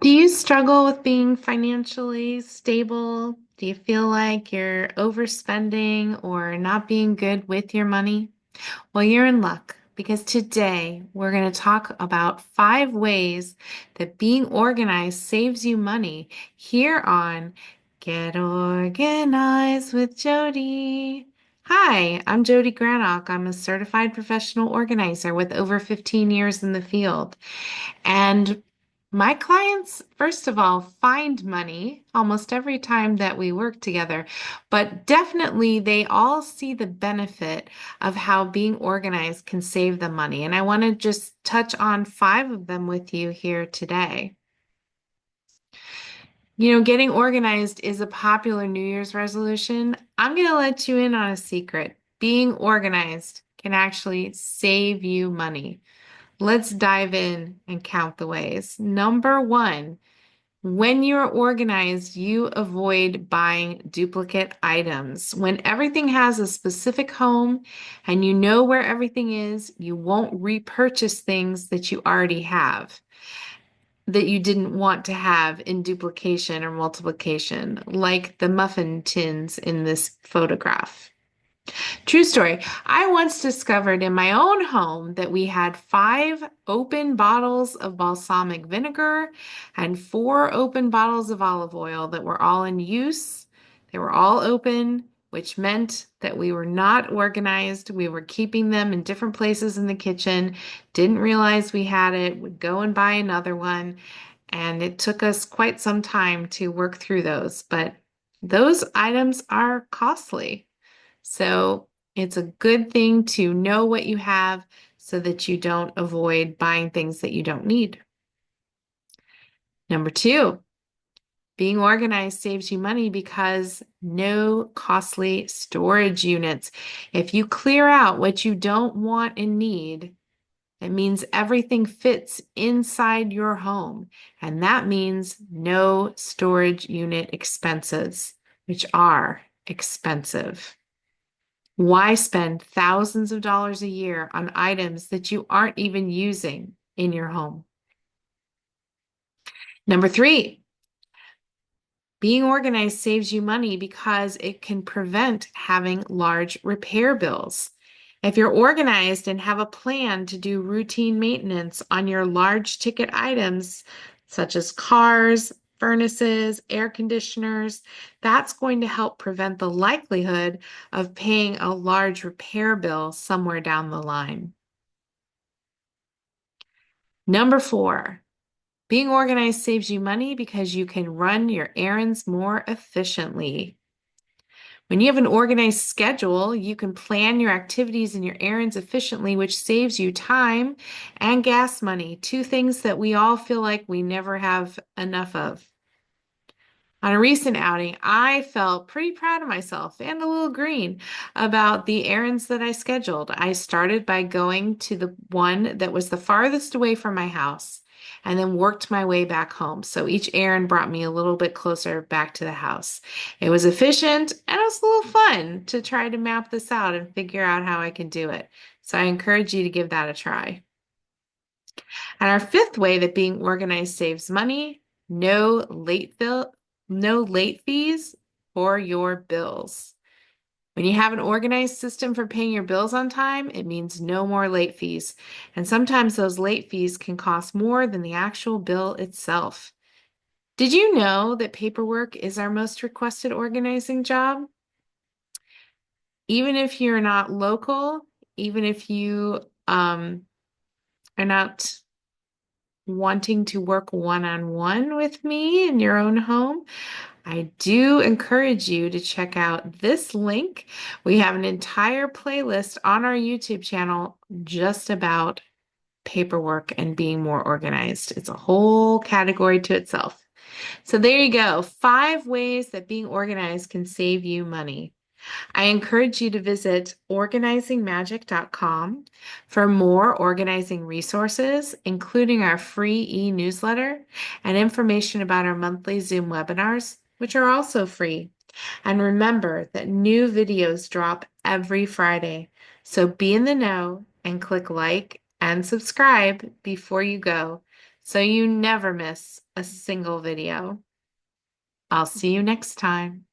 Do you struggle with being financially stable? Do you feel like you're overspending or not being good with your money? Well, you're in luck because today we're going to talk about 5 ways that being organized saves you money here on Get Organized with Jodi. Hi, I'm Jodi Granok. I'm a certified professional organizer with over 15 years in the field. And my clients, first of all, find money almost every time that we work together, but definitely they all see the benefit of how being organized can save them money. And I want to just touch on 5 of them with you here today. Getting organized is a popular New Year's resolution. I'm going to let you in on a secret. Being organized can actually save you money. Let's dive in and count the ways. Number 1, when you're organized, you avoid buying duplicate items. When everything has a specific home and you know where everything is, you won't repurchase things that you already have that you didn't want to have in duplication or multiplication, like the muffin tins in this photograph. True story. I once discovered in my own home that we had 5 open bottles of balsamic vinegar and 4 open bottles of olive oil that were all in use. They were all open, which meant that we were not organized. We were keeping them in different places in the kitchen, didn't realize we had it, would go and buy another one. And it took us quite some time to work through those, but those items are costly. So it's a good thing to know what you have so that you don't avoid buying things that you don't need. Number 2, being organized saves you money because no costly storage units. If you clear out what you don't want and need, it means everything fits inside your home. And that means no storage unit expenses, which are expensive. Why spend thousands of dollars a year on items that you aren't even using in your home? Number 3, being organized saves you money because it can prevent having large repair bills. If you're organized and have a plan to do routine maintenance on your large ticket items, such as cars, furnaces, air conditioners, that's going to help prevent the likelihood of paying a large repair bill somewhere down the line. Number 4, being organized saves you money because you can run your errands more efficiently. When you have an organized schedule, you can plan your activities and your errands efficiently, which saves you time and gas money, 2 things that we all feel like we never have enough of. On a recent outing, I felt pretty proud of myself and a little green about the errands that I scheduled. I started by going to the one that was the farthest away from my house and then worked my way back home. So each errand brought me a little bit closer back to the house. It was efficient and it was a little fun to try to map this out and figure out how I can do it. So I encourage you to give that a try. And our 5th way that being organized saves money, no late fees for your bills. When you have an organized system for paying your bills on time, it means no more late fees. And sometimes those late fees can cost more than the actual bill itself. Did you know that paperwork is our most requested organizing job? Even if you're not local, even if you are not wanting to work one-on-one with me in your own home, I do encourage you to check out this link. We have an entire playlist on our YouTube channel just about paperwork and being more organized. It's a whole category to itself. So there you go, 5 ways that being organized can save you money. I encourage you to visit organizingmagic.com for more organizing resources, including our free e-newsletter and information about our monthly Zoom webinars, which are also free. And remember that new videos drop every Friday. So be in the know and click like and subscribe before you go so you never miss a single video. I'll see you next time.